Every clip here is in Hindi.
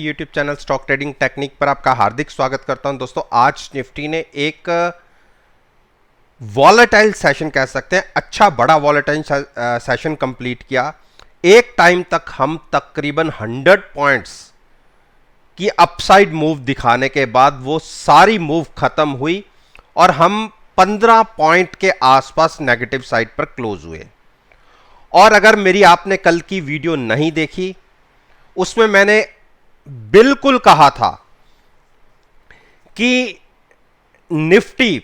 YouTube channel stock trading technique पर आपका हार्दिक स्वागत करता हूं। दोस्तों, आज निफ्टी ने एक वॉलेटाइल सेशन कह सकते हैं, अच्छा बड़ा वॉलेटाइल सेशन कंप्लीट किया। एक टाइम तक हम तकरीबन 100 पॉइंट्स की अपसाइड मूव दिखाने के बाद वो सारी मूव खत्म हुई और हम 15 पॉइंट के आसपास नेगेटिव साइड पर क्लोज हुए। और अगर मेरी आपने कल की वीडियो नहीं देखी, उसमें मैंने बिल्कुल कहा था कि निफ्टी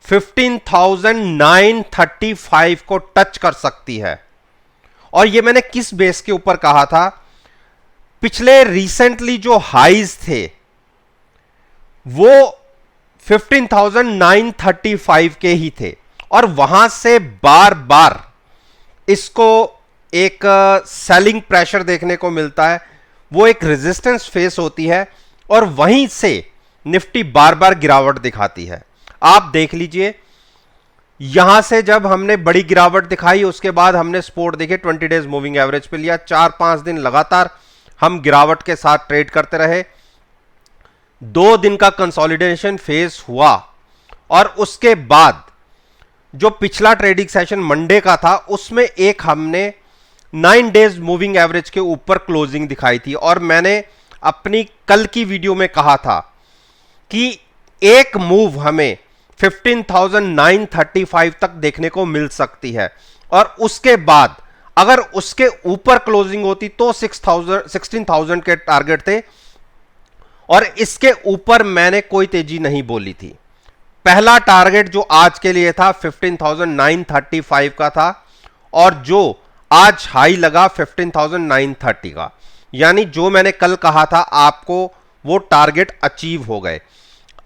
15,935 को टच कर सकती है। और यह मैंने किस बेस के ऊपर कहा था? पिछले रिसेंटली जो हाइज थे वो 15,935 के ही थे और वहां से बार बार इसको एक सेलिंग प्रेशर देखने को मिलता है, वो एक रेजिस्टेंस फेस होती है और वहीं से निफ्टी बार बार गिरावट दिखाती है। आप देख लीजिए, यहां से जब हमने बड़ी गिरावट दिखाई उसके बाद हमने सपोर्ट देखे 20 डेज मूविंग एवरेज पे लिया। 4-5 दिन लगातार हम गिरावट के साथ ट्रेड करते रहे। 2 दिन का कंसोलिडेशन फेस हुआ और उसके बाद जो पिछला ट्रेडिंग सेशन मंडे का था उसमें एक हमने 9 डेज मूविंग एवरेज के ऊपर क्लोजिंग दिखाई थी। और मैंने अपनी कल की वीडियो में कहा था कि एक मूव हमें 15,935 तक देखने को मिल सकती है और उसके बाद अगर उसके ऊपर क्लोजिंग होती तो 16,000 के टारगेट थे और इसके ऊपर मैंने कोई तेजी नहीं बोली थी। पहला टारगेट जो आज के लिए था 15,935 का था और जो आज हाई लगा 15,930 का, यानी जो मैंने कल कहा था आपको वो टारगेट अचीव हो गए।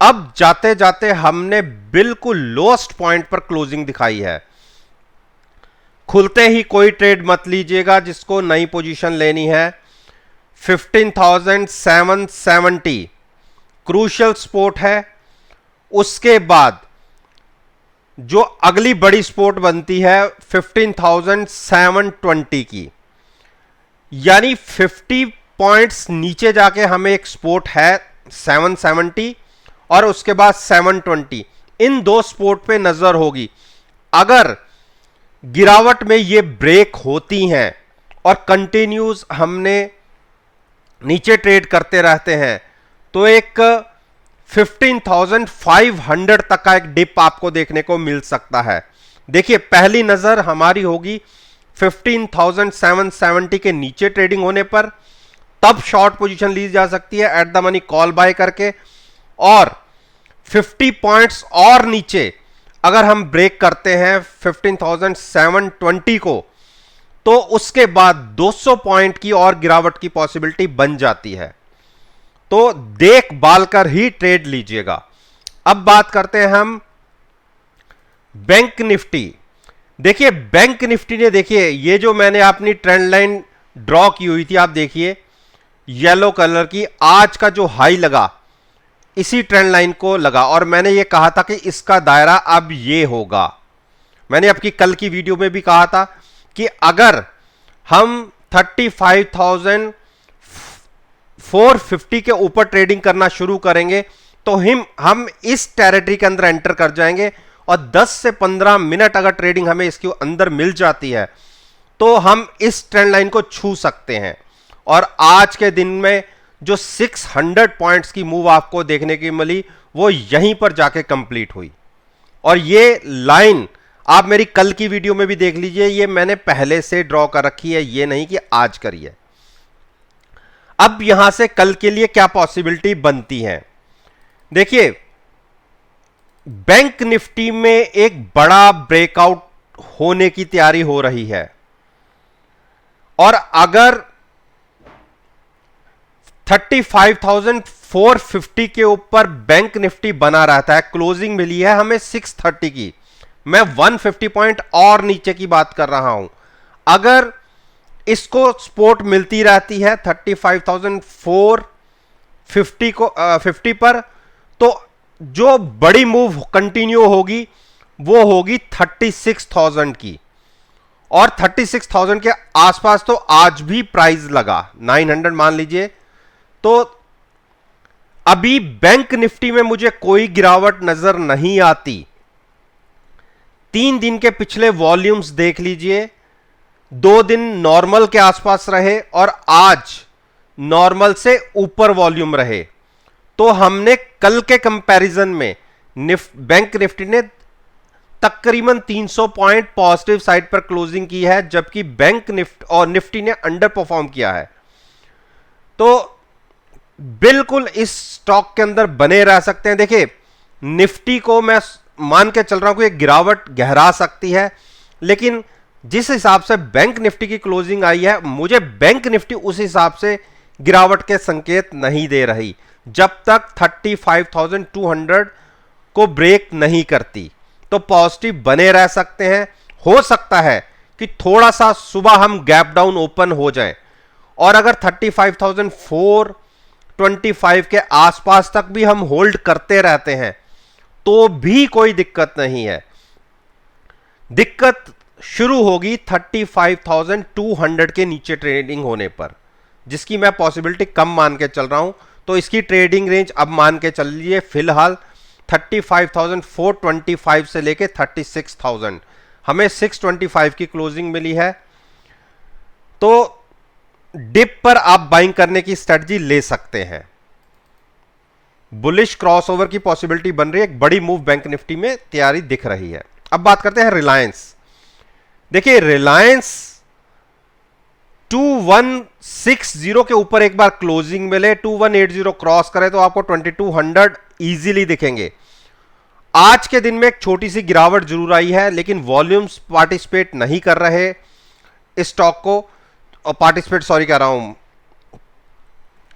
अब जाते जाते हमने बिल्कुल लोएस्ट पॉइंट पर क्लोजिंग दिखाई है। खुलते ही कोई ट्रेड मत लीजिएगा, जिसको नई पोजीशन लेनी है 15,770 क्रूशियल सपोर्ट है। उसके बाद जो अगली बड़ी सपोर्ट बनती है 15,720 की, यानी 50 पॉइंट्स नीचे जाके हमें एक सपोर्ट है 770 और उसके बाद 720। इन दो सपोर्ट पे नजर होगी। अगर गिरावट में ये ब्रेक होती हैं और कंटिन्यूस हमने नीचे ट्रेड करते रहते हैं तो एक 15,500 तक का एक डिप आपको देखने को मिल सकता है। देखिए, पहली नजर हमारी होगी 15,770 के नीचे ट्रेडिंग होने पर, तब शॉर्ट पोजीशन ली जा सकती है at the money call buy करके। और 50 पॉइंट्स और नीचे अगर हम ब्रेक करते हैं 15,720 को तो उसके बाद 200 पॉइंट की और गिरावट की पॉसिबिलिटी बन जाती है। तो देख बाल कर ही ट्रेड लीजिएगा। अब बात करते हैं हम बैंक निफ्टी। देखिए, बैंक निफ्टी ने, देखिए ये जो मैंने अपनी ट्रेंड लाइन ड्रॉ की हुई थी, आप देखिए येलो कलर की, आज का जो हाई लगा इसी ट्रेंड लाइन को लगा और मैंने ये कहा था कि इसका दायरा अब ये होगा। मैंने आपकी कल की वीडियो में भी कहा था कि अगर हम 35,450 के ऊपर ट्रेडिंग करना शुरू करेंगे तो हम इस टेरिटरी के अंदर एंटर कर जाएंगे और 10 से 15 मिनट अगर ट्रेडिंग हमें इसके अंदर मिल जाती है तो हम इस ट्रेंड लाइन को छू सकते हैं। और आज के दिन में जो 600 पॉइंट्स की मूव आपको देखने की मिली वो यहीं पर जाके कंप्लीट हुई। और ये लाइन आप मेरी कल की वीडियो में भी देख लीजिए, ये मैंने पहले से ड्रॉ कर रखी है, ये नहीं कि आज करी है। अब यहां से कल के लिए क्या पॉसिबिलिटी बनती है? देखिए, बैंक निफ्टी में एक बड़ा ब्रेकआउट होने की तैयारी हो रही है और अगर 35,450 के ऊपर बैंक निफ्टी बना रहता है, क्लोजिंग मिली है हमें 630 की, मैं 150 पॉइंट और नीचे की बात कर रहा हूं। अगर इसको सपोर्ट मिलती रहती है 35,450 को 50 पर, तो जो बड़ी मूव कंटिन्यू होगी वो होगी 36,000 की। और 36,000 के आसपास तो आज भी प्राइस लगा 900 मान लीजिए, तो अभी बैंक निफ्टी में मुझे कोई गिरावट नजर नहीं आती। 3 दिन के पिछले वॉल्यूम्स देख लीजिए, 2 दिन नॉर्मल के आसपास रहे और आज नॉर्मल से ऊपर वॉल्यूम रहे। तो हमने कल के कंपैरिजन में बैंक निफ्टी ने तकरीबन 300 पॉइंट पॉजिटिव साइड पर क्लोजिंग की है, जबकि बैंक निफ्टी ने अंडर परफॉर्म किया है। तो बिल्कुल इस स्टॉक के अंदर बने रह सकते हैं। देखिए, निफ्टी को मैं मान के चल रहा हूं कि एक गिरावट गहरा सकती है, लेकिन जिस हिसाब से बैंक निफ्टी की क्लोजिंग आई है, मुझे बैंक निफ्टी उस हिसाब से गिरावट के संकेत नहीं दे रही जब तक 35,200 को ब्रेक नहीं करती। तो पॉजिटिव बने रह सकते हैं। हो सकता है कि थोड़ा सा सुबह हम गैप डाउन ओपन हो जाएं, और अगर 35,425 के आसपास तक भी हम होल्ड करते रहते हैं तो भी कोई दिक्कत नहीं है। दिक्कत शुरू होगी 35,200 के नीचे ट्रेडिंग होने पर, जिसकी मैं पॉसिबिलिटी कम मान के चल रहा हूं। तो इसकी ट्रेडिंग रेंज अब मान के चल लीजिए फिलहाल 35,425 से लेके 36,000। हमें 625 की क्लोजिंग मिली है। तो डिप पर आप बाइंग करने की स्ट्रेटजी ले सकते हैं। बुलिश क्रॉसओवर की पॉसिबिलिटी बन रही है, एक बड़ी मूव बैंक निफ्टी में तैयारी दिख रही है। अब बात करते हैं रिलायंस। देखिए, रिलायंस 2160 के ऊपर एक बार क्लोजिंग मिले, 2180 क्रॉस करे तो आपको 2200 इजीली दिखेंगे। आज के दिन में एक छोटी सी गिरावट जरूर आई है, लेकिन वॉल्यूम्स पार्टिसिपेट नहीं कर रहे इस स्टॉक को, और पार्टिसिपेट सॉरी कह रहा हूं,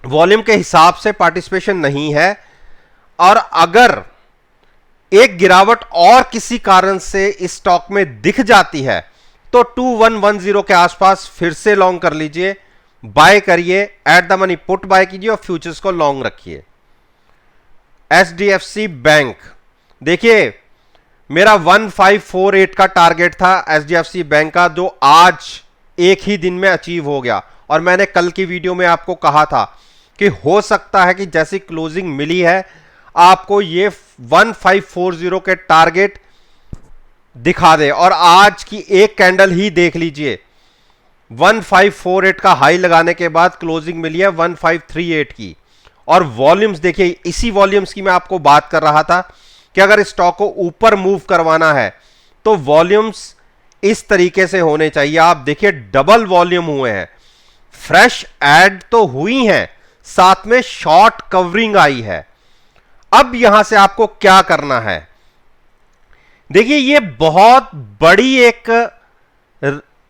वॉल्यूम के हिसाब से पार्टिसिपेशन नहीं है। और अगर एक गिरावट और किसी कारण से इस स्टॉक में दिख जाती है तो 2110 के आसपास फिर से लॉन्ग कर लीजिए, बाय करिए, eight the money put buy कीजिए और फ्यूचर्स को लॉन्ग रखिए। एचडीएफसी बैंक, देखिए मेरा 1548 का टारगेट था एचडीएफसी बैंक का, जो आज एक ही दिन में अचीव हो गया। और मैंने कल की वीडियो में आपको कहा था कि हो सकता है कि जैसी क्लोजिंग मिली है आपको ये 1540 के टारगेट दिखा दे, और आज की एक कैंडल ही देख लीजिए, 1548 का हाई लगाने के बाद क्लोजिंग मिली है 1538 की। और वॉल्यूम्स देखिए, इसी वॉल्यूम्स की मैं आपको बात कर रहा था कि अगर स्टॉक को ऊपर मूव करवाना है तो वॉल्यूम्स इस तरीके से होने चाहिए। आप देखिए, डबल वॉल्यूम हुए हैं, फ्रेश ऐड तो हुई हैं, साथ में शॉर्ट कवरिंग आई है। अब यहां से आपको क्या करना है, देखिए ये बहुत बड़ी एक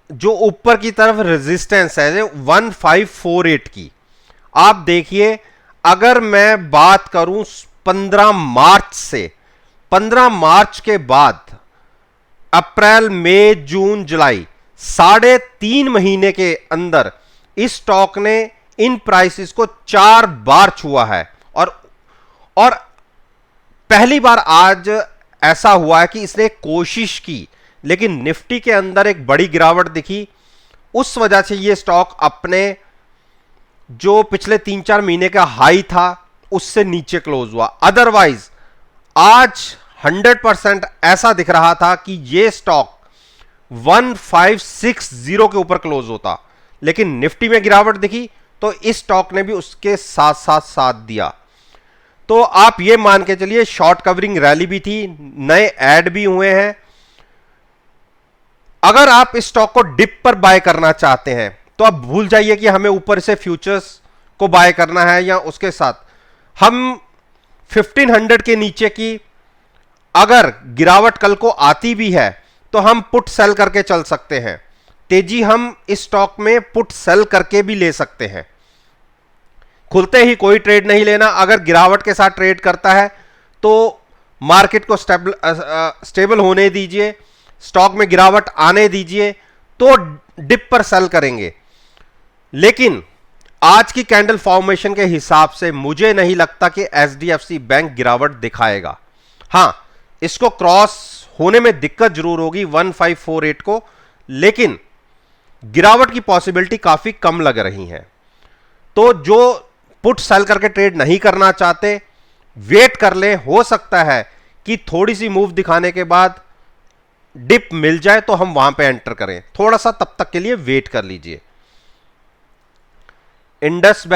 जो ऊपर की तरफ रेजिस्टेंस है 1548 की। आप देखिए, अगर मैं बात करूं 15 मार्च से, 15 मार्च के बाद अप्रैल मई जून जुलाई, 3.5 महीने के अंदर इस स्टॉक ने इन प्राइसेस को 4 बार छुआ है। और पहली बार आज ऐसा हुआ है कि इसने कोशिश की, लेकिन निफ्टी के अंदर एक बड़ी गिरावट दिखी, उस वजह से ये स्टॉक अपने जो पिछले 3-4 महीने का हाई था उससे नीचे क्लोज हुआ। अदरवाइज आज 100% ऐसा दिख रहा था कि ये स्टॉक 1560 के ऊपर क्लोज होता, लेकिन निफ्टी में गिरावट दिखी तो इस स्टॉक ने भी उसके साथ साथ साथ दिया। तो आप ये मान के चलिए, शॉर्ट कवरिंग रैली भी थी, नए ऐड भी हुए हैं। अगर आप इस स्टॉक को डिप पर बाय करना चाहते हैं तो आप भूल जाइए कि हमें ऊपर से फ्यूचर्स को बाय करना है, या उसके साथ हम 1500 के नीचे की अगर गिरावट कल को आती भी है तो हम पुट सेल करके चल सकते हैं। तेजी हम इस स्टॉक में पुट सेल करके भी ले सकते हैं। खुलते ही कोई ट्रेड नहीं लेना। अगर गिरावट के साथ ट्रेड करता है तो मार्केट को स्टेबल होने दीजिए, स्टॉक में गिरावट आने दीजिए, तो डिप पर सेल करेंगे। लेकिन आज की कैंडल फॉर्मेशन के हिसाब से मुझे नहीं लगता कि एचडीएफसी बैंक गिरावट दिखाएगा। हां, इसको क्रॉस होने में दिक्कत जरूर होगी 1548 को, लेकिन गिरावट की पॉसिबिलिटी काफी कम लग रही है। तो जो पुट सेल करके ट्रेड नहीं करना चाहते, वेट कर ले, हो सकता है कि थोड़ी सी मूव दिखाने के बाद डिप मिल जाए तो हम वहां पे एंटर करें, थोड़ा सा तब तक के लिए वेट कर लीजिए। इंडस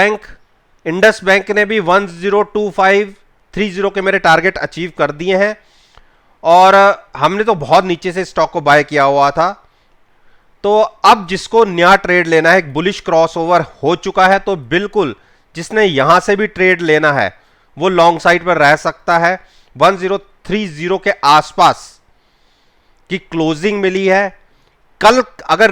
बैंक ने भी 102530 के मेरे टारगेट अचीव कर दिए हैं, और हमने तो बहुत नीचे से स्टॉक को बाय किया हुआ था। तो अब जिसको नया ट्रेड लेना है, एक बुलिश क्रॉसओवर हो चुका है, तो बिल्कुल जिसने यहां से भी ट्रेड लेना है वो लॉन्ग साइड पर रह सकता है। 1030 के आसपास की क्लोजिंग मिली है। कल अगर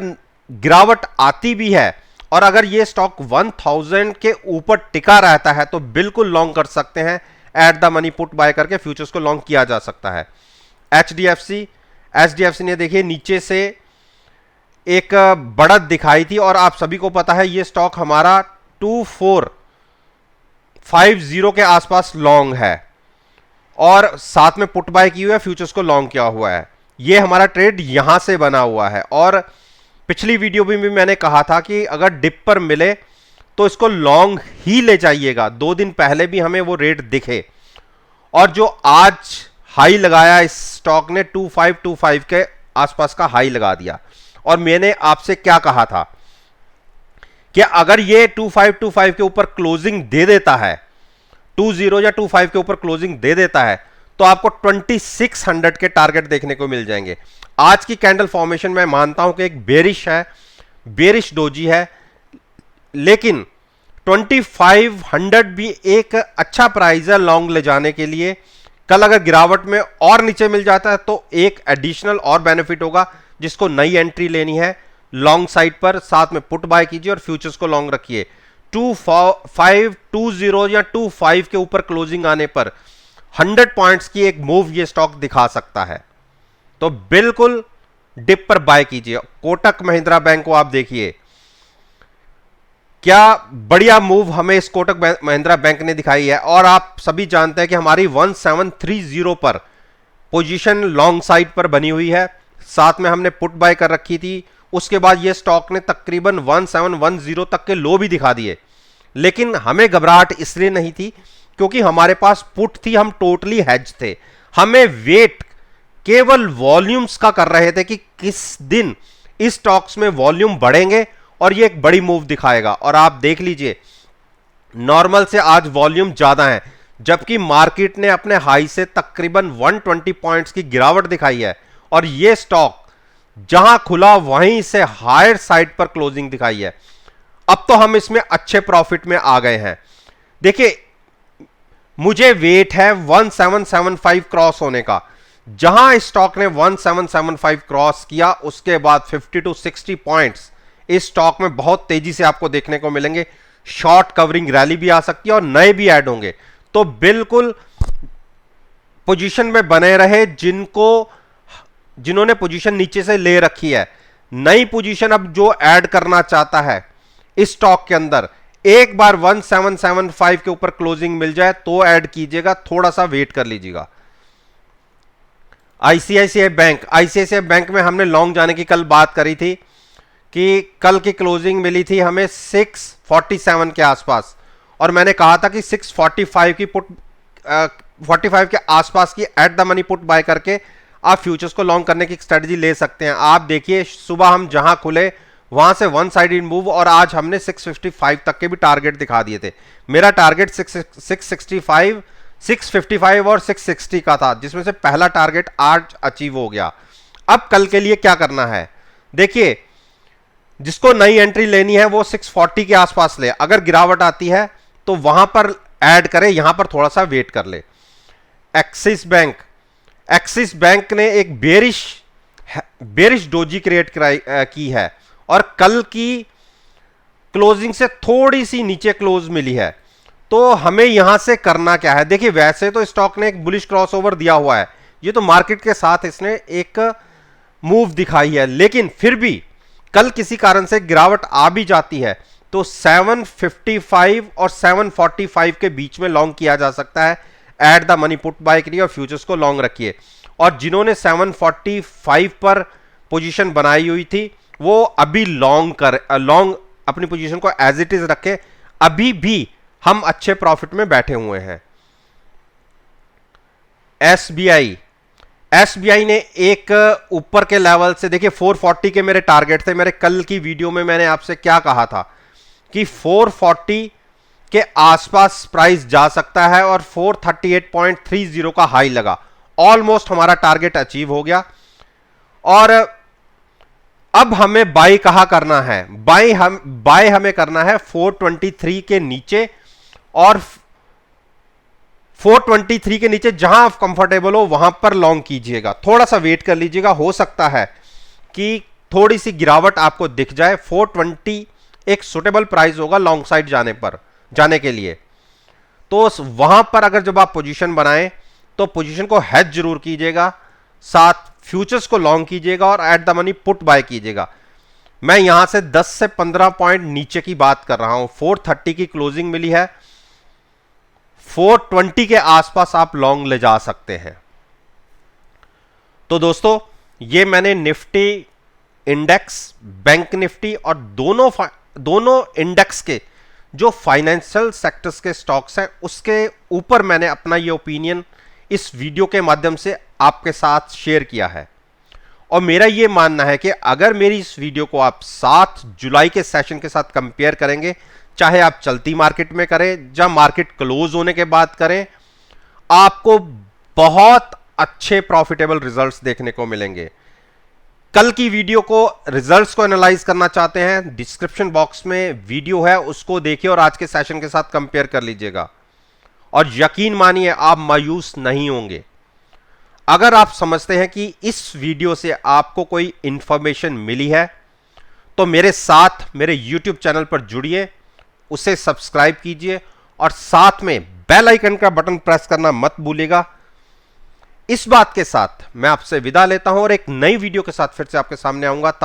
गिरावट आती भी है और अगर ये स्टॉक 1000 के ऊपर टिका रहता है तो बिल्कुल लॉन्ग कर सकते हैं। Eight the money put buy करके फ्यूचर्स को लॉन्ग किया जा सकता है। एचडीएफसी ने देखिए नीचे से एक बढ़त दिखाई थी, और आप सभी को पता है ये स्टॉक हमारा 2450 के आसपास लॉन्ग है, और साथ में पुट बाय की हुई है, फ्यूचर्स को लॉन्ग किया हुआ है। ये हमारा ट्रेड यहां से बना हुआ है, और पिछली वीडियो में भी मैंने कहा था कि अगर डिप पर मिले तो इसको लॉन्ग ही ले जाइएगा। 2 दिन पहले भी हमें वो रेट दिखे, और जो आज हाई लगाया इस स्टॉक ने 2525 के आसपास का हाई लगा दिया। और मैंने आपसे क्या कहा था कि अगर ये 2525 के ऊपर क्लोजिंग दे देता है, 20 या 25 के ऊपर क्लोजिंग दे देता है, तो आपको 2600 के टारगेट देखने को मिल जाएंगे। आज की कैंडल फॉर्मेशन मैं मानता हूं कि एक बेरिश डोजी है, लेकिन 2500 भी एक अच्छा प्राइस है लॉन्ग ले जाने के लिए। कल अगर गिरावट में और नीचे मिल जाता है तो एक एडिशनल और बेनिफिट होगा। जिसको नई एंट्री लेनी है लॉन्ग साइड पर, साथ में पुट बाय कीजिए और फ्यूचर्स को लॉन्ग रखिए। 2520 या 25 के ऊपर क्लोजिंग आने पर 100 पॉइंट्स की एक मूव ये स्टॉक दिखा सकता है, तो बिल्कुल डिप पर बाय कीजिए। कोटक महिंद्रा बैंक को आप देखिए, क्या बढ़िया मूव हमें इस कोटक महिंद्रा बैंक ने दिखाई है। और आप सभी जानते हैं कि हमारी 1730 पर पोजीशन लॉन्ग साइड पर बनी हुई है, साथ में हमने पुट बाय कर रखी थी। उसके बाद ये स्टॉक ने तकरीबन 1710 तक के लो भी दिखा दिए, लेकिन हमें घबराहट इसलिए नहीं थी क्योंकि हमारे पास पुट थी, हम टोटली हेज थे। हमें वेट केवल वॉल्यूम्स का कर रहे थे कि किस दिन इस स्टॉक्स में वॉल्यूम बढ़ेंगे और ये एक बड़ी मूव दिखाएगा। और आप देख लीजिए, नॉर्मल से आज वॉल्यूम ज्यादा है, जबकि मार्केट ने अपने हाई से तकरीबन 120 पॉइंट्स की गिरावट दिखाई है, और ये स्टॉक जहां खुला वहीं से हायर साइड पर क्लोजिंग दिखाई है। अब तो हम इसमें अच्छे प्रॉफिट में आ गए हैं। देखिए, मुझे वेट है 1775 क्रॉस होने का। जहां स्टॉक ने 1775 क्रॉस किया, उसके बाद 50 to 60 पॉइंट्स इस स्टॉक में बहुत तेजी से आपको देखने को मिलेंगे। शॉर्ट कवरिंग रैली भी आ सकती है और नए भी ऐड होंगे, तो बिल्कुल पोजीशन में बने रहे। जिन्होंने पोजीशन नीचे से ले रखी है, नई पोजीशन अब जो ऐड करना चाहता है इस स्टॉक के अंदर, एक बार 1775 के ऊपर क्लोजिंग मिल जाए तो ऐड कीजिएगा, थोड़ा सा वेट कर लीजिएगा। आईसीआईसीआई बैंक में हमने लॉन्ग जाने की कल बात करी थी कि कल की क्लोजिंग मिली थी हमें 647 के आसपास, और मैंने कहा था कि 645 की पुट 45 के आसपास की eight the money put buy करके आप फ्यूचर्स को लॉन्ग करने की स्ट्रेटजी ले सकते हैं। आप देखिए, सुबह हम जहां खुले वहां से वन साइडेड मूव, और आज हमने 655 तक के भी टारगेट दिखा दिए थे। मेरा टारगेट 665, 655 और 660 का था, जिसमें से पहला टारगेट आज अचीव हो गया। अब कल के लिए क्या करना है, देखिए, जिसको नई एंट्री लेनी है वो 640 के आसपास ले। अगर गिरावट आती है तो वहां पर ऐड करे, यहां पर थोड़ा सा वेट कर ले। एक्सिस बैंक ने एक बेरिश डोजी क्रिएट की है, और कल की क्लोजिंग से थोड़ी सी नीचे क्लोज मिली है। तो हमें यहां से करना क्या है, देखिए, वैसे तो स्टॉक ने एक बुलिश क्रॉसओवर दिया हुआ है, ये तो मार्केट के साथ इसने एक मूव दिखाई है, लेकिन फिर भी कल किसी कारण से गिरावट आ भी जाती है तो 755 और 745 के बीच में लॉन्ग किया जा सकता है। At the money put buy करिए और फ्यूचर्स को लॉन्ग रखिए। और जिन्होंने 745 पर पोजीशन बनाई हुई थी वो अभी लॉन्ग अपनी पोजीशन को एज इट इज रखे। अभी भी हम अच्छे प्रॉफिट में बैठे हुए हैं। एसबीआई ने एक ऊपर के लेवल से, देखिए 440 के मेरे टारगेट थे। मेरे कल की वीडियो में मैंने आपसे क्या कहा था कि 440 के आसपास प्राइस जा सकता है और 438.30 का हाई लगा, ऑलमोस्ट हमारा टारगेट अचीव हो गया। और अब हमें बाय कहां करना है? बाय हमें करना है 423 के नीचे, और 423 के नीचे जहां आप कंफर्टेबल हो वहां पर लॉन्ग कीजिएगा। थोड़ा सा वेट कर लीजिएगा, हो सकता है कि थोड़ी सी गिरावट आपको दिख जाए। 420 एक सुटेबल प्राइस होगा लॉन्ग साइड जाने के लिए। तो वहां पर अगर जब आप पोजीशन बनाएं तो पोजीशन को हेज जरूर कीजिएगा, साथ फ्यूचर्स को लॉन्ग कीजिएगा और eight the money put buy कीजिएगा। मैं यहां से 10 से 15 पॉइंट नीचे की बात कर रहा हूं। 430 की क्लोजिंग मिली है, 420 के आसपास आप लॉन्ग ले जा सकते हैं। तो दोस्तों, ये मैंने निफ्टी इंडेक्स, बैंक निफ्टी और दोनों इंडेक्स के जो फाइनेंशियल सेक्टर्स के स्टॉक्स हैं उसके ऊपर मैंने अपना ये ओपिनियन इस वीडियो के माध्यम से आपके साथ शेयर किया है। और मेरा ये मानना है कि अगर मेरी इस वीडियो को आप 7 जुलाई के सेशन के साथ कंपेयर करेंगे, चाहे आप चलती मार्केट में करें या मार्केट क्लोज होने के बाद करें, आपको बहुत अच्छे प्रॉफिटेबल रिजल्ट्स देखने को मिलेंगे। कल की वीडियो को, रिजल्ट्स को एनालाइज करना चाहते हैं, डिस्क्रिप्शन बॉक्स में वीडियो है, उसको देखिए और आज के सेशन के साथ कंपेयर कर लीजिएगा। और यकीन मानिए आप मायूस नहीं होंगे। अगर आप समझते हैं कि इस वीडियो से आपको कोई इंफॉर्मेशन मिली है तो मेरे साथ मेरे YouTube चैनल पर जुड़िए, उसे सब्सक्राइब कीजिए और साथ में बेल आइकन का बटन प्रेस करना मत भूलिएगा। इस बात के साथ मैं आपसे विदा लेता हूं और एक नई वीडियो के साथ फिर से आपके सामने आऊंगा। तब